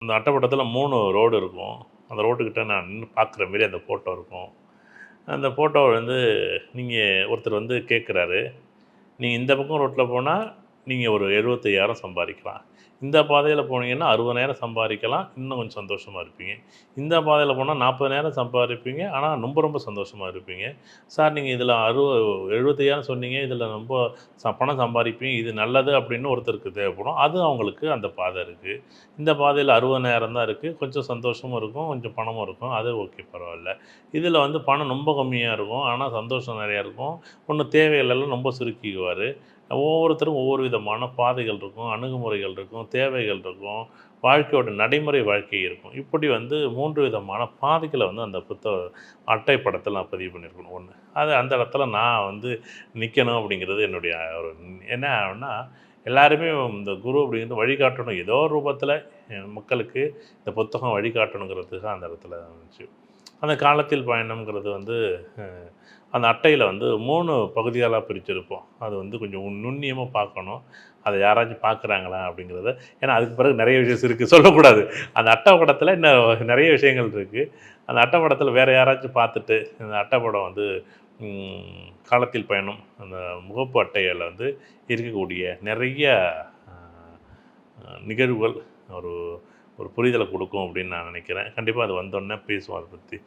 அந்த அட்டைப்படத்தில 3 ரோடு இருக்கும். அந்த ரோட்டுக்கிட்ட நான் நின்னு பார்க்குற மாரி அந்த ஃபோட்டோ இருக்கும். அந்த ஃபோட்டோவ வந்து நீங்க ஒருத்தர் வந்து கேட்குறாரு. நீங்க இந்த பக்கம் ரோட்ல போனா, நீங்க ஒரு 75,000 சம்பாரிக்கலாம். இந்த பாதையில போனீங்கன்னா 60,000 சம்பாரிக்கலாம். இன்னும் கொஞ்சம் சந்தோஷமா இருப்பீங்க. இந்த பாதையில போனா 40,000 சம்பாரிப்பீங்க. ஆனா ரொம்ப ரொம்ப சந்தோஷமா இருப்பீங்க. சார் நீங்க இதில 75,000 சொன்னீங்க. இதில ரொம்ப பணம் சம்பாரிப்பீங்க. இது நல்லது அப்படின்னு ஒருத்தருக்கு தேவைப்படும். அது அவங்களுக்கு அந்த பாதை இருக்கு. இந்த பாதையில 60,000 தான் இருக்கு. கொஞ்சம் சந்தோஷமும் இருக்கும். கொஞ்சம் பணமும் இருக்கும். அது ஓகே பரவால்ல. இதில வந்து பணம் ரொம்ப கம்மியா இருக்கும். ஆனா சந்தோஷம் நெறையா இருக்கும். ஒண்ணும் தேவைகளெல்லாம் ரொம்ப சுருக்கிக்குவாரு. ஒவ்வொருத்தரும் ஒவ்வொரு விதமான பாதைகள் இருக்கும், அணுகுமுறைகள் இருக்கும், தேவைகள் இருக்கும், வாழ்க்கையோட நடைமுறை வாழ்க்கை இருக்கும். இப்படி வந்து 3 விதமான பாதைகள வந்து அந்த அட்டை படத்தில நான் பதிவு பண்ணியிருக்கணும் 1. அது அந்த இடத்துல நான் வந்து நிக்கணும் அப்படிங்கிறது என்னுடைய ஒரு என்ன ஆகும்னா, எல்லாருமே இந்த குரு அப்படிங்கிறது வழிகாட்டணும். ஏதோ ஒரு ரூபத்தில மக்களுக்கு இந்த புத்தகம் வழிகாட்டணுங்கிறதுக்கு அந்த இடத்துல இருந்துச்சு. அந்த காலத்தில் பயணம்ங்கிறது வந்து அ அந்த அட்டையில வந்து 3 பகுதிகளா பிரிச்சிருப்போம். அது வந்து கொஞ்சம் நுண்ணியமா பார்க்கணும். அத யாராச்சும் பார்க்குறாங்களா அப்படிங்கிறத. ஏன்னா அதுக்கு பிறகு நெறைய விஷயம் இருக்கு. சொல்லக்கூடாது. அந்த அட்டப்படத்தில இன்னும் நெறைய விஷயங்கள் இருக்கு. அந்த அட்டப்படத்தில வேற யாராச்சும் பார்த்துட்டு, இந்த அட்டப்படம் வந்து காலத்தில் பயணம் அந்த முகப்பு அட்டையில வந்து இருக்கக்கூடிய நெறைய அ நிகழ்வுகள் ஒரு ஒரு புரிதல குடுக்கும் அப்படின்னு நான் நெனைக்கிறேன். கண்டிப்பா அது வந்தோனே பேசுவோம் அத பத்தி.